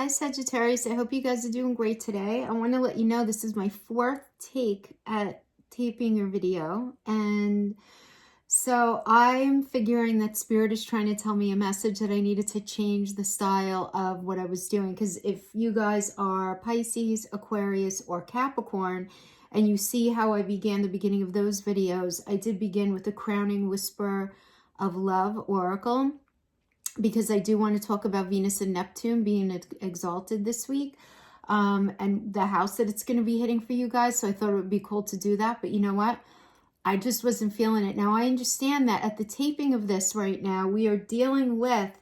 Hi Sagittarius, I hope you guys are doing great today. I want to let you know this is my fourth take at taping your video, and so I'm figuring that Spirit is trying to tell me a message that I needed to change the style of what I was doing, because if you guys are Pisces, Aquarius, or Capricorn, and you see how I began the beginning of those videos, I did begin with the Crowning Whisper of Love Oracle, because I do want to talk about Venus and Neptune being exalted this week, and the house that it's going to be hitting for you guys. So I thought it would be cool to do that. But you know what? I just wasn't feeling it. Now, I understand that at the taping of this right now, we are dealing with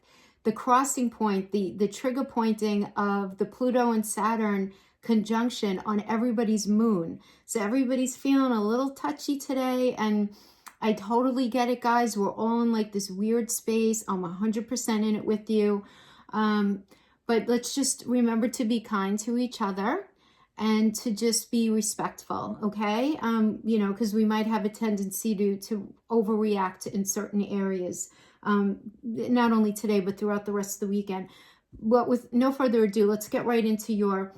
the crossing point, the trigger pointing of the Pluto and Saturn conjunction on everybody's moon. So everybody's feeling a little touchy today, and I totally get it, guys. We're all in like this weird space. I'm 100% in it with you. But let's just remember to be kind to each other and to just be respectful, okay? You know, because we might have a tendency to overreact in certain areas, not only today, but throughout the rest of the weekend. But with no further ado, let's get right into your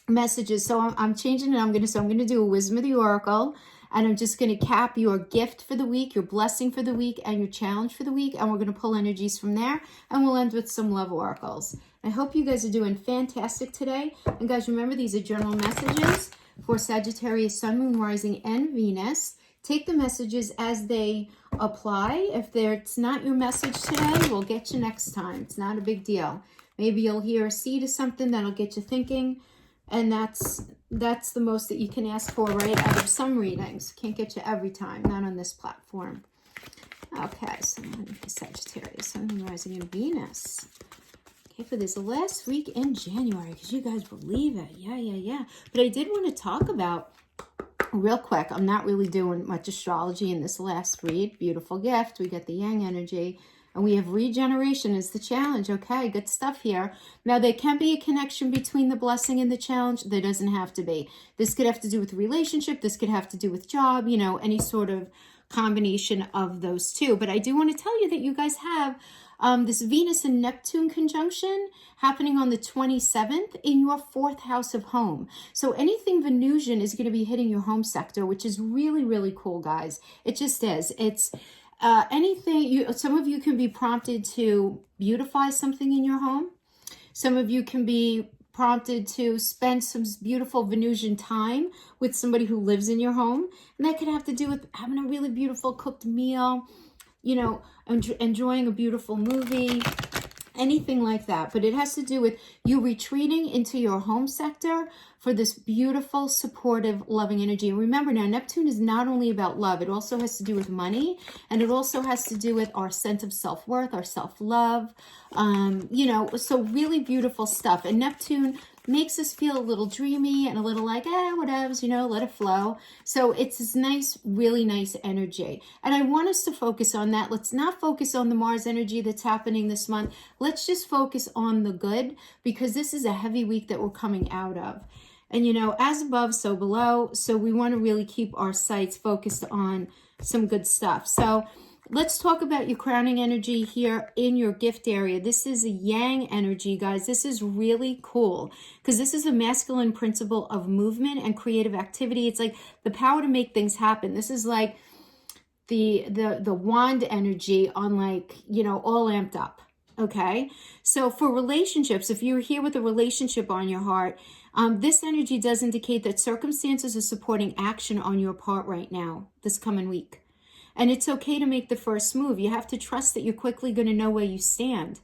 messages. So I'm changing it. I'm going to do a Wisdom of the Oracle. And I'm just going to cap your gift for the week, your blessing for the week, and your challenge for the week. And we're going to pull energies from there. And we'll end with some love oracles. I hope you guys are doing fantastic today. And guys, remember, these are general messages for Sagittarius, Sun, Moon, Rising, and Venus. Take the messages as they apply. If it's not your message today, we'll get you next time. It's not a big deal. Maybe you'll hear a seed of something that'll get you thinking. And that's the most that you can ask for, right, out of some readings. Can't get you every time, not on this platform. Okay, so Sagittarius, Sun, Moon, Rising, and Venus. Okay, for this last week in January, because you guys believe it. Yeah. But I did want to talk about, real quick, I'm not really doing much astrology in this last read. Beautiful gift. We get the yang energy. And we have regeneration as the challenge. Okay, good stuff here. Now, there can be a connection between the blessing and the challenge. There doesn't have to be. This could have to do with relationship. This could have to do with job, you know, any sort of combination of those two. But I do want to tell you that you guys have this Venus and Neptune conjunction happening on the 27th in your fourth house of home. So anything Venusian is going to be hitting your home sector, which is really, really cool, guys. It just is. It's anything, some of you can be prompted to beautify something in your home. Some of you can be prompted to spend some beautiful Venusian time with somebody who lives in your home. And that could have to do with having a really beautiful cooked meal, you know, enjoying a beautiful movie, anything like that. But it has to do with you retreating into your home sector for this beautiful, supportive, loving energy. And remember now, Neptune is not only about love. It also has to do with money. And it also has to do with our sense of self-worth, our self-love. You know, so really beautiful stuff. And Neptune makes us feel a little dreamy and a little like, whatevs, you know, let it flow. So it's this nice, really nice energy. And I want us to focus on that. Let's not focus on the Mars energy that's happening this month. Let's just focus on the good, because this is a heavy week that we're coming out of. And, you know, as above, so below. So we want to really keep our sights focused on some good stuff. So let's talk about your crowning energy here in your gift area. This is a yang energy, guys. This is really cool because this is a masculine principle of movement and creative activity. It's like the power to make things happen. This is like the wand energy on, like, you know, all amped up. Okay, so for relationships, if you're here with a relationship on your heart, this energy does indicate that circumstances are supporting action on your part right now, this coming week. And it's okay to make the first move. You have to trust that you're quickly going to know where you stand,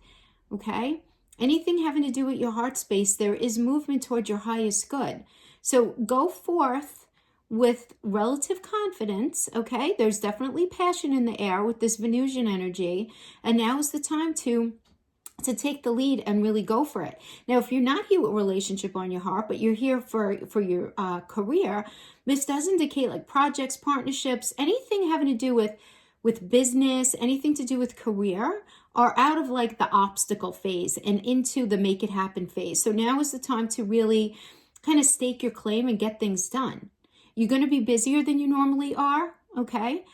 okay? Anything having to do with your heart space, there is movement towards your highest good. So go forth with relative confidence, okay? There's definitely passion in the air with this Venusian energy. And now is the time to take the lead and really go for it. Now, if you're not here with a relationship on your heart, but you're here for your career, this does indicate like projects, partnerships, anything having to do with business, anything to do with career, are out of like the obstacle phase and into the make it happen phase. So now is the time to really kind of stake your claim and get things done. You're going to be busier than you normally are, okay?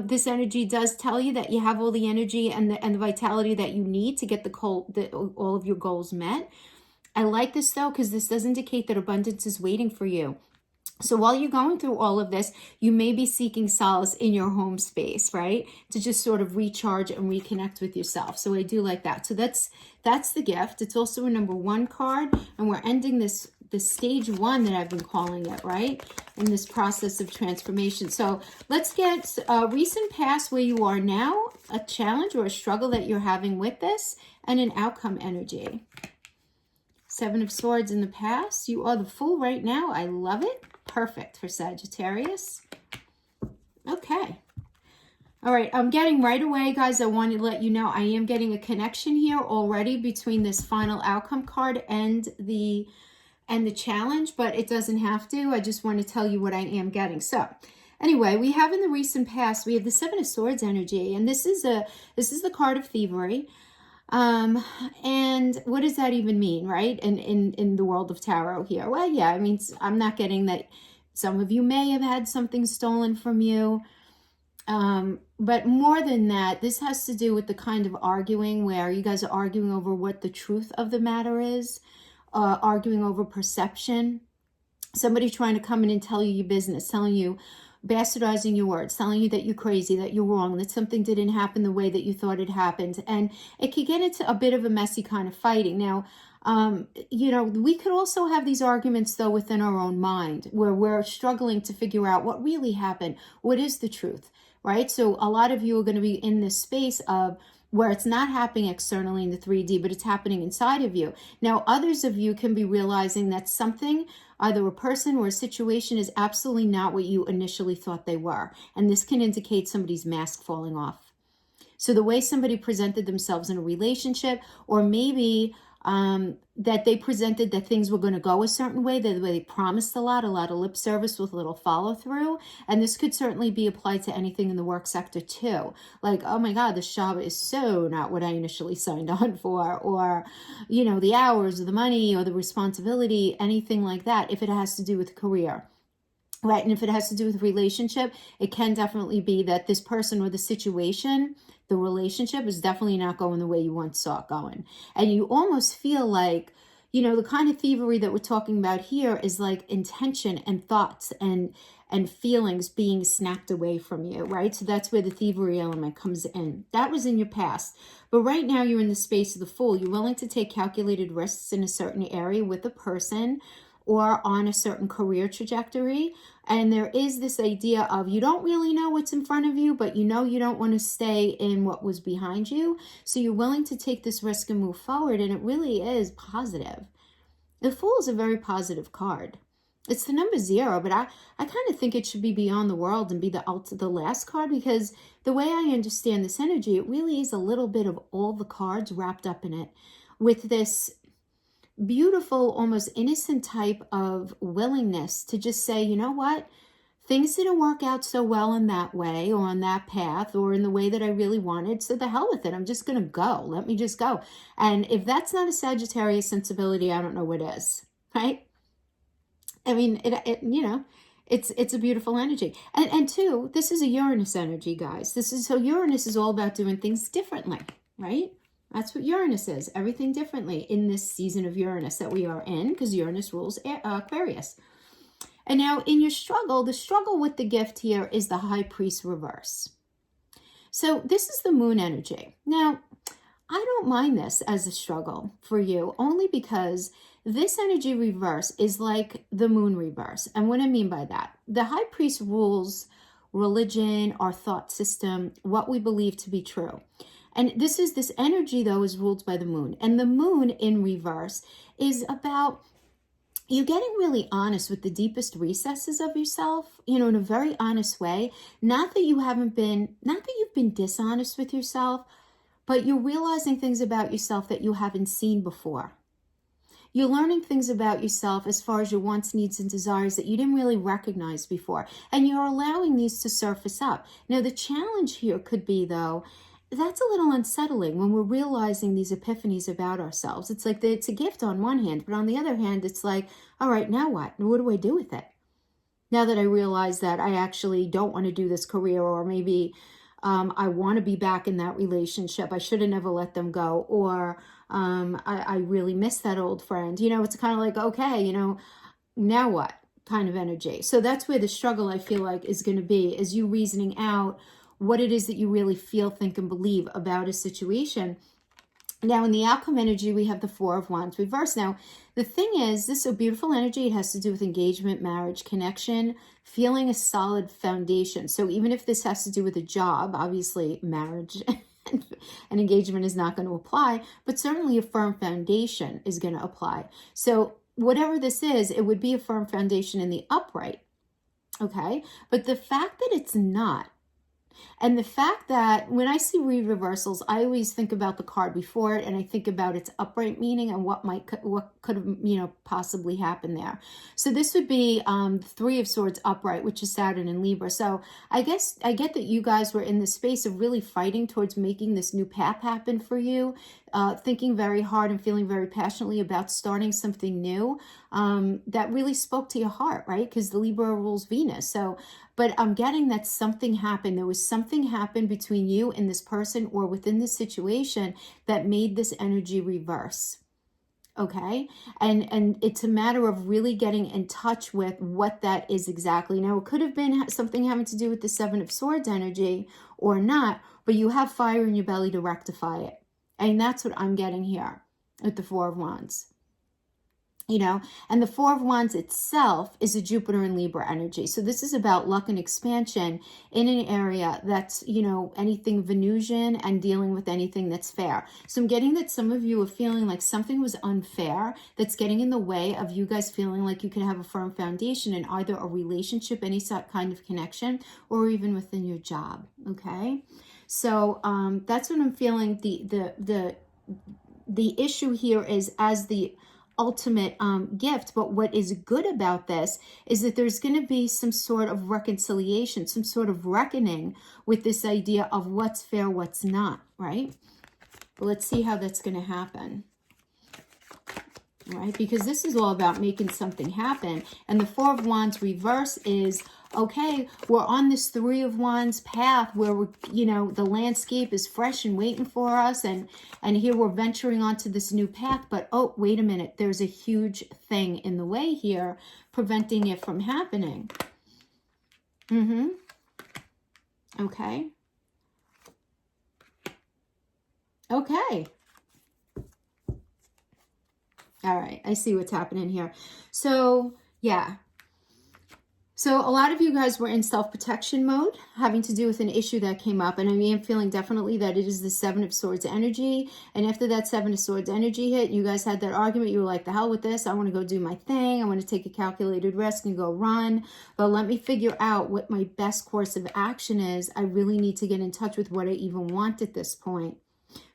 This energy does tell you that you have all the energy and the vitality that you need to get all of your goals met. I like this though, because this does indicate that abundance is waiting for you. So while you're going through all of this, you may be seeking solace in your home space, right? To just sort of recharge and reconnect with yourself. So I do like that. So that's the gift. It's also a number 1 card, and we're ending this stage 1 that I've been calling it, right? In this process of transformation. So let's get a recent past where you are now, a challenge or a struggle that you're having with this, and an outcome energy. 7 of Swords in the past. You are the Fool right now. I love it. Perfect for Sagittarius. Okay. All right. I'm getting right away, guys. I wanted to let you know I am getting a connection here already between this final outcome card and the challenge, but it doesn't have to. I just want to tell you what I am getting. So anyway, we have in the recent past, we have the 7 of Swords energy, and this is the card of thievery. And what does that even mean, right? In the world of tarot here? Well, yeah, I mean, I'm not getting that. Some of you may have had something stolen from you. But more than that, this has to do with the kind of arguing where you guys are arguing over what the truth of the matter is, arguing over perception. Somebody trying to come in and tell you your business, telling you, bastardizing your words, telling you that you're crazy, that you're wrong, that something didn't happen the way that you thought it happened. And it could get into a bit of a messy kind of fighting. Now, you know, we could also have these arguments, though, within our own mind, where we're struggling to figure out what really happened. What is the truth, right? So a lot of you are going to be in this space of where it's not happening externally in the 3D, but it's happening inside of you. Now, others of you can be realizing that something, either a person or a situation, is absolutely not what you initially thought they were. And this can indicate somebody's mask falling off. So the way somebody presented themselves in a relationship, or maybe that they presented that things were going to go a certain way, that they promised a lot of lip service with a little follow through. And this could certainly be applied to anything in the work sector too. Like, oh my God, this job is so not what I initially signed on for, or, you know, the hours or the money or the responsibility, anything like that, if it has to do with career. Right. And if it has to do with relationship, it can definitely be that this person or the situation, the relationship, is definitely not going the way you once saw it going. And you almost feel like, you know, the kind of thievery that we're talking about here is like intention and thoughts and feelings being snapped away from you, right? So that's where the thievery element comes in. That was in your past. But right now you're in the space of the Fool. You're willing to take calculated risks in a certain area with a person or on a certain career trajectory. And there is this idea of you don't really know what's in front of you, but you know you don't want to stay in what was behind you. So you're willing to take this risk and move forward, and it really is positive. The Fool is a very positive card. It's the number 0, but I kind of think it should be beyond the world and be the last card, because the way I understand this energy, it really is a little bit of all the cards wrapped up in it, with this beautiful, almost innocent type of willingness to just say, you know what, things didn't work out so well in that way or on that path or in the way that I really wanted, so the hell with it. I'm just going to go. Let me just go. And if that's not a Sagittarius sensibility, I don't know what is, right? I mean, it you know, it's a beautiful energy. And two, this is a Uranus energy, guys. So Uranus is all about doing things differently, right? That's what Uranus is, everything differently in this season of Uranus that we are in, because Uranus rules Aquarius. And now in your struggle, the struggle with the gift here is the High Priest reverse. So this is the Moon energy. Now, I don't mind this as a struggle for you, only because this energy reverse is like the Moon reverse. And what I mean by that, the High Priest rules religion, our thought system, what we believe to be true. And this energy, though, is ruled by the Moon. And the Moon in reverse is about you getting really honest with the deepest recesses of yourself, you know, in a very honest way. Not that you've been dishonest with yourself, but you're realizing things about yourself that you haven't seen before. You're learning things about yourself as far as your wants, needs, and desires that you didn't really recognize before. And you're allowing these to surface up. Now, the challenge here could be, though, that's a little unsettling when we're realizing these epiphanies about ourselves. It's like it's a gift on one hand, but on the other hand, it's like, all right, now what? What do I do with it? Now that I realize that I actually don't want to do this career, or maybe I want to be back in that relationship. I should have never let them go. Or, I really miss that old friend. You know, it's kind of like, okay, you know, now what kind of energy. So that's where the struggle, I feel like, is going to be, is you reasoning out what it is that you really feel, think, and believe about a situation. Now, in the outcome energy, we have the Four of Wands reversed. Now, the thing is, this is a beautiful energy. It has to do with engagement, marriage, connection, feeling a solid foundation. So even if this has to do with a job, obviously marriage and engagement is not going to apply, but certainly a firm foundation is going to apply. So whatever this is, it would be a firm foundation in the upright, okay? But the fact that it's not, and the fact that when I see reversals, I always think about the card before it, and I think about its upright meaning and what could have, you know, possibly happened there. So this would be Three of Swords upright, which is Saturn and Libra. So I guess I get that you guys were in the space of really fighting towards making this new path happen for you, thinking very hard and feeling very passionately about starting something new that really spoke to your heart, right? Because the Libra rules Venus. So, but I'm getting that something happened. There was something happened between you and this person or within this situation that made this energy reverse. Okay. And it's a matter of really getting in touch with what that is exactly. Now, it could have been something having to do with the Seven of Swords energy or not, but you have fire in your belly to rectify it. And that's what I'm getting here with the Four of Wands. You know, and the Four of Wands itself is a Jupiter and Libra energy. So this is about luck and expansion in an area that's, you know, anything Venusian and dealing with anything that's fair. So I'm getting that some of you are feeling like something was unfair that's getting in the way of you guys feeling like you can have a firm foundation in either a relationship, any kind of connection, or even within your job. Okay. So that's what I'm feeling. The issue here is as the ultimate gift, but what is good about this is that there's going to be some sort of reconciliation, some sort of reckoning with this idea of what's fair, what's not, right? But let's see how that's going to happen. Right? Because this is all about making something happen. And the Four of Wands reverse is, okay, we're on this Three of Wands path where we're, you know, the landscape is fresh and waiting for us. And here we're venturing onto this new path. But, oh, wait a minute. There's a huge thing in the way here preventing it from happening. Okay. Okay. All right, I see what's happening here. So, yeah. So a lot of you guys were in self-protection mode, having to do with an issue that came up. And I am feeling definitely that it is the Seven of Swords energy. And after that Seven of Swords energy hit, you guys had that argument. You were like, the hell with this. I want to go do my thing. I want to take a calculated risk and go run. But let me figure out what my best course of action is. I really need to get in touch with what I even want at this point.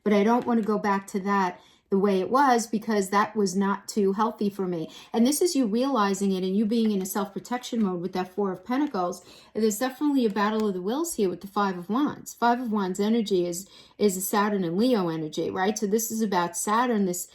But I don't want to go back to that the way it was, because that was not too healthy for me. And this is you realizing it and you being in a self-protection mode with that Four of Pentacles. There's definitely a battle of the wills here with the Five of Wands. Five of Wands energy is a Saturn and Leo energy, right? So this is about Saturn, this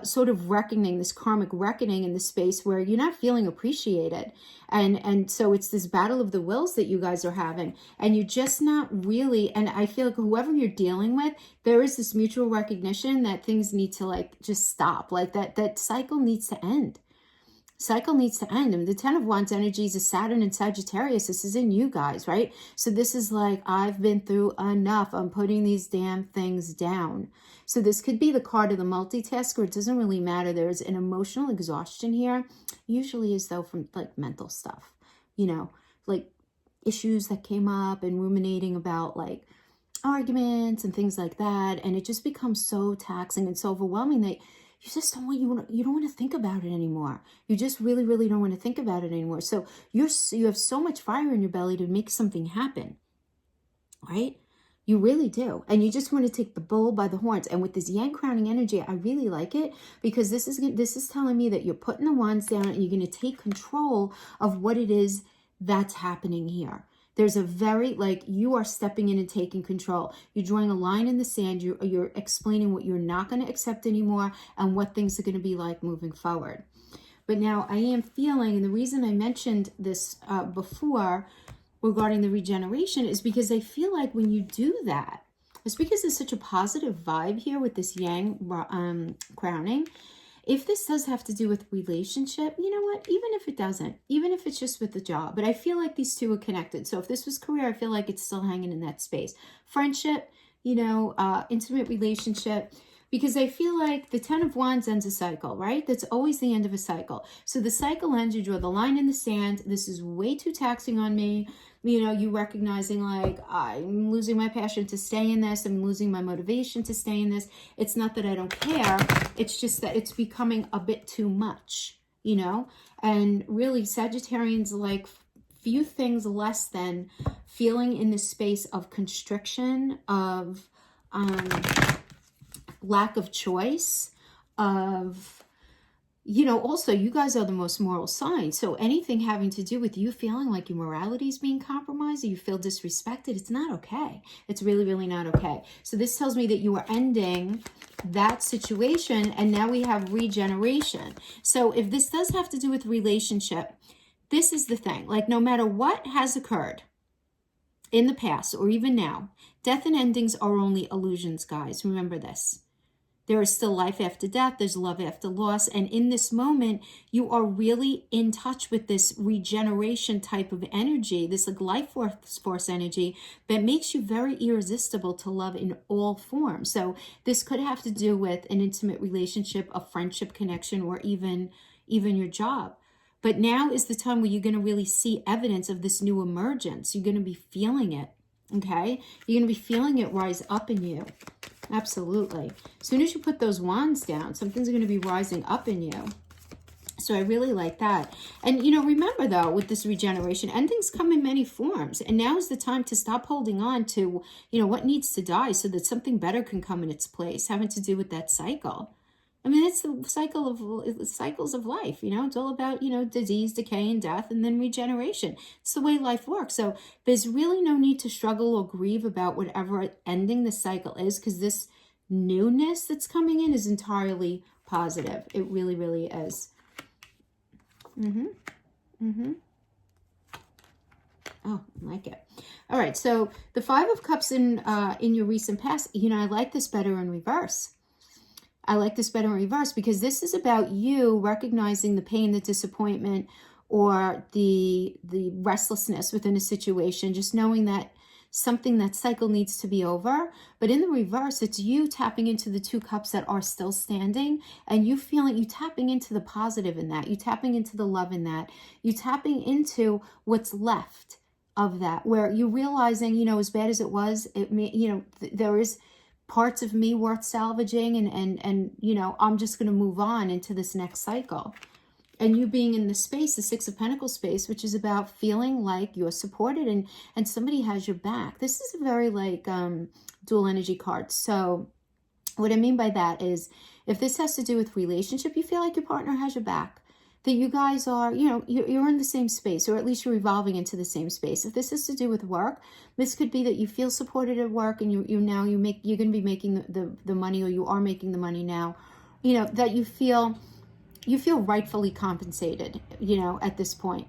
sort of reckoning, this karmic reckoning in the space where you're not feeling appreciated. And so it's this battle of the wills that you guys are having, and you're just not really, and I feel like whoever you're dealing with, there is this mutual recognition that things need to like just stop, like that cycle needs to end. Cycle needs to end. And the Ten of Wands energy is a Saturn and Sagittarius. This is in you guys, right? So this is like, I've been through enough. I'm putting these damn things down. So this could be the card of the multitasker. It doesn't really matter. There's an emotional exhaustion here, usually as though from like mental stuff, you know, like issues that came up and ruminating about like arguments and things like that. And it just becomes so taxing and so overwhelming that you just don't want to think about it anymore. You just really, really don't want to think about it anymore. So you have so much fire in your belly to make something happen, right? You really do. And you just want to take the bull by the horns. And with this Yang crowning energy, I really like it, because this is telling me that you're putting the wands down and you're going to take control of what it is that's happening here. There's a very, like, you are stepping in and taking control. You're drawing a line in the sand. You're explaining what you're not going to accept anymore and what things are going to be like moving forward. But now I am feeling, and the reason I mentioned this before regarding the regeneration is because I feel like when you do that, It's because there's such a positive vibe here with this yang crowning. If this does have to do with relationship, you know what? Even if it doesn't, even if it's just with the job, but I feel like these two are connected. So if this was career, I feel like it's still hanging in that space. Friendship, you know, intimate relationship, because I feel like the 10 of Wands ends a cycle, right? That's always the end of a cycle. So the cycle ends, you draw the line in the sand. This is way too taxing on me. You know, you recognizing like, I'm losing my passion to stay in this. I'm losing my motivation to stay in this. It's not that I don't care. It's just that it's becoming a bit too much, you know? And really, Sagittarians like few things less than feeling in this space of constriction, of lack of choice, of, you know, also you guys are the most moral sign. So anything having to do with you feeling like your morality is being compromised or you feel disrespected, it's not okay. It's really, really not okay. So this tells me that you are ending that situation, and now we have regeneration. So if this does have to do with relationship, this is the thing. Like, no matter what has occurred in the past or even now, death and endings are only illusions, guys. Remember this. There is still life after death. There's love after loss. And in this moment, you are really in touch with this regeneration type of energy, this like life force energy that makes you very irresistible to love in all forms. So this could have to do with an intimate relationship, a friendship connection, or even your job. But now is the time where you're going to really see evidence of this new emergence. You're going to be feeling it, okay? You're going to be feeling it rise up in you. Absolutely. As soon as you put those wands down, something's going to be rising up in you. So I really like that. And, you know, remember, though, with this regeneration, endings come in many forms. And now is the time to stop holding on to, you know, what needs to die so that something better can come in its place, having to do with that cycle. I mean, it's the cycles of life, you know. It's all about, you know, disease, decay, and death, and then regeneration. It's the way life works. So there's really no need to struggle or grieve about whatever ending the cycle is, because this newness that's coming in is entirely positive. It really, really is. Oh, I like it. All right, so the Five of Cups in your recent past, you know, I like this better in reverse. I like this better in reverse because this is about you recognizing the pain, the disappointment, or the restlessness within a situation, just knowing that something, that cycle needs to be over. But in the reverse, it's you tapping into the two cups that are still standing, and you feeling, you tapping into the positive in that, you tapping into the love in that, you tapping into what's left of that, where you're realizing, you know, as bad as it was, it may, you know, there is parts of me worth salvaging, and you know, I'm just going to move on into this next cycle. And you being in the space, the Six of Pentacles space, which is about feeling like you're supported and somebody has your back. This is a very like dual energy card. So what I mean by that is, if this has to do with relationship, you feel like your partner has your back, that you guys are, you know, you're in the same space, or at least you're evolving into the same space. If this has to do with work, this could be that you feel supported at work, and you're going to be making the money, or you are making the money now, you know, that you feel rightfully compensated, you know, at this point,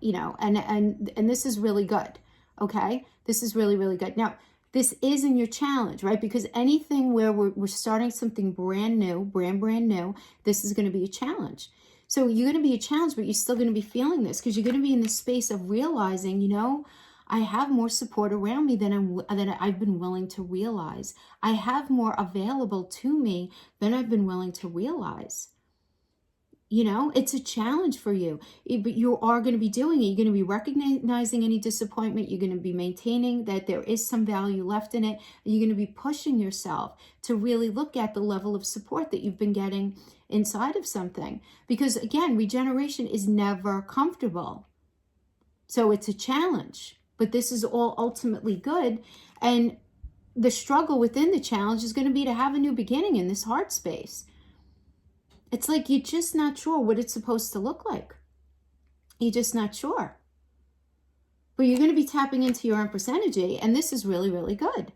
you know, and this is really good. Okay. This is really, really good. Now, this is in your challenge, right? Because anything where we're starting something brand new, brand new, this is going to be a challenge. So you're going to be a challenge, but you're still going to be feeling this, because you're going to be in the space of realizing, you know, I have more support around me than I've been willing to realize. I have more available to me than I've been willing to realize. You know, it's a challenge for you, but you are going to be doing it. You're going to be recognizing any disappointment. You're going to be maintaining that there is some value left in it. You're going to be pushing yourself to really look at the level of support that you've been getting inside of something. Because again, regeneration is never comfortable. So it's a challenge, but this is all ultimately good. And the struggle within the challenge is going to be to have a new beginning in this heart space. It's like you're just not sure what it's supposed to look like. You're just not sure. But you're going to be tapping into your Empress energy, and this is really, really good.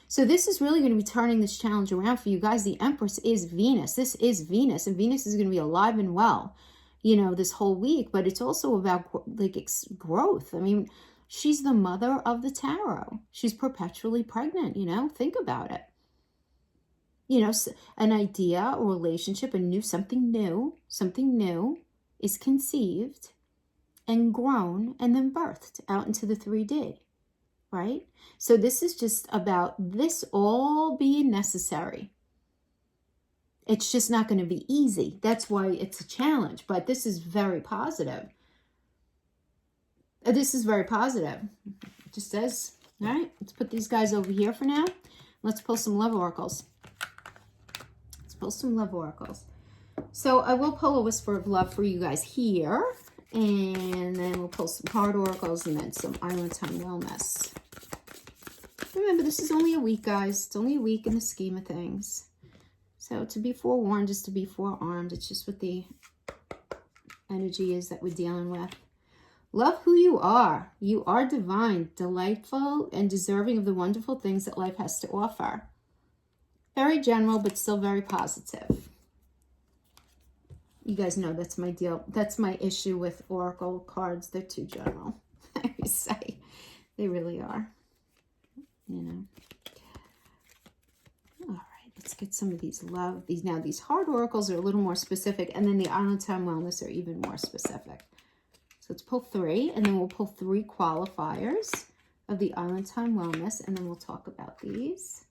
So this is really going to be turning this challenge around for you guys. The Empress is Venus. This is Venus, and Venus is going to be alive and well, you know, this whole week. But it's also about like growth. I mean, She's the mother of the tarot. She's perpetually pregnant, you know? Think about it. You know, an idea or relationship, something new is conceived and grown and then birthed out into the 3D, right? So this is just about this all being necessary. It's just not going to be easy. That's why it's a challenge, but this is very positive. This is very positive. It just says, all right, let's put these guys over here for now. Let's pull some love oracles. Pull some love oracles. So I will pull a whisper of love for you guys here, and then we'll pull some card oracles and then some Island Time Wellness. Remember, this is only a week, guys. It's only a week in the scheme of things. So to be forewarned is to be forearmed. It's just what the energy is that we're dealing with. Love who you are. You are divine, delightful, and deserving of the wonderful things that life has to offer. Very general, but still very positive. You guys know that's my deal. That's my issue with oracle cards. They're too general. I would say they really are. You know. All right, let's get some of these love. These hard oracles are a little more specific, and then the Island Time Wellness are even more specific. So let's pull 3, and then we'll pull 3 qualifiers of the Island Time Wellness, and then we'll talk about these.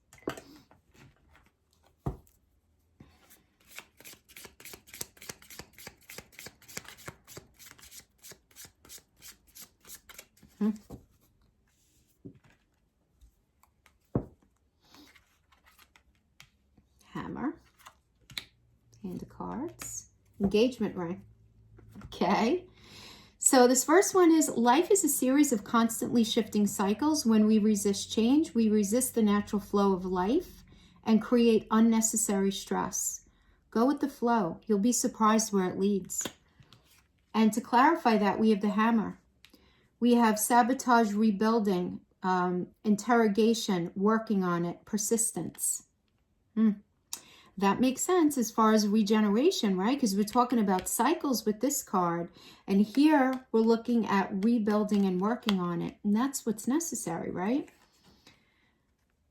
Hammer, hand of cards, engagement ring. Okay, so this first one is, life is a series of constantly shifting cycles. When we resist change, we resist the natural flow of life and create unnecessary stress. Go with the flow. You'll be surprised where it leads. And to clarify that, we have the hammer. We have sabotage, rebuilding, interrogation, working on it, persistence. That makes sense as far as regeneration, right? Because we're talking about cycles with this card. And here we're looking at rebuilding and working on it. And that's what's necessary, right?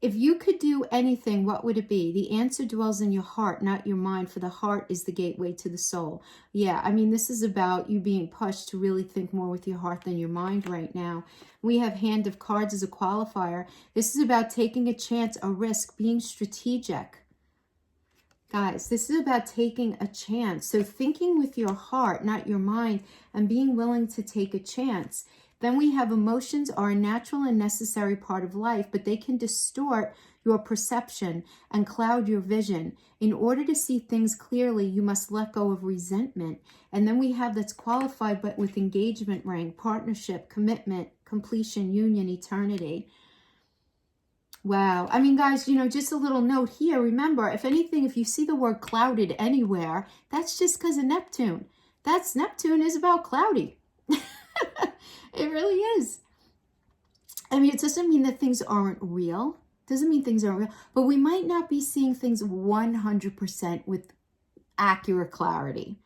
If you could do anything, what would it be? The answer dwells in your heart, not your mind, for the heart is the gateway to the soul. Yeah, I mean, this is about you being pushed to really think more with your heart than your mind right now. We have Hand of Cards as a qualifier. This is about taking a chance, a risk, being strategic. Guys, this is about taking a chance. So thinking with your heart, not your mind, and being willing to take a chance. Then we have emotions are a natural and necessary part of life, but they can distort your perception and cloud your vision. In order to see things clearly, you must let go of resentment. And then we have that's qualified but with engagement ring, partnership, commitment, completion, union, eternity. Wow. I mean, guys, you know, just a little note here. Remember, if anything, if you see the word clouded anywhere, that's just because of Neptune. Neptune is about cloudy. It really is. I mean, it doesn't mean that things aren't real. It doesn't mean things aren't real. But we might not be seeing things 100% with accurate clarity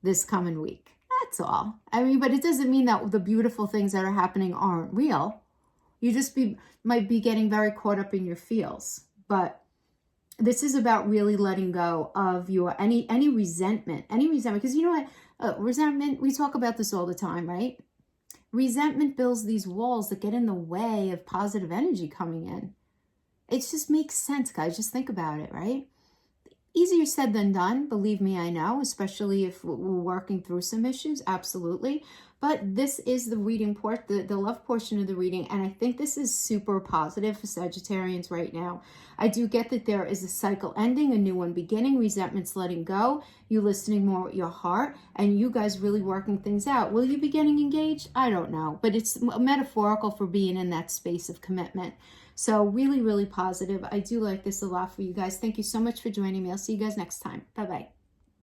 this coming week. That's all. I mean, but it doesn't mean that the beautiful things that are happening aren't real. You just might be getting very caught up in your feels. But this is about really letting go of your any resentment. Because you know what? Resentment, we talk about this all the time, right? Resentment builds these walls that get in the way of positive energy coming in. It just makes sense, guys. Just think about it, right? Easier said than done. Believe me, I know, especially if we're working through some issues. Absolutely. But this is the reading part, the love portion of the reading. And I think this is super positive for Sagittarians right now. I do get that there is a cycle ending, a new one beginning, resentments letting go, you listening more with your heart, and you guys really working things out. Will you be getting engaged? I don't know. But it's metaphorical for being in that space of commitment. So really, really positive. I do like this a lot for you guys. Thank you so much for joining me. I'll see you guys next time. Bye-bye.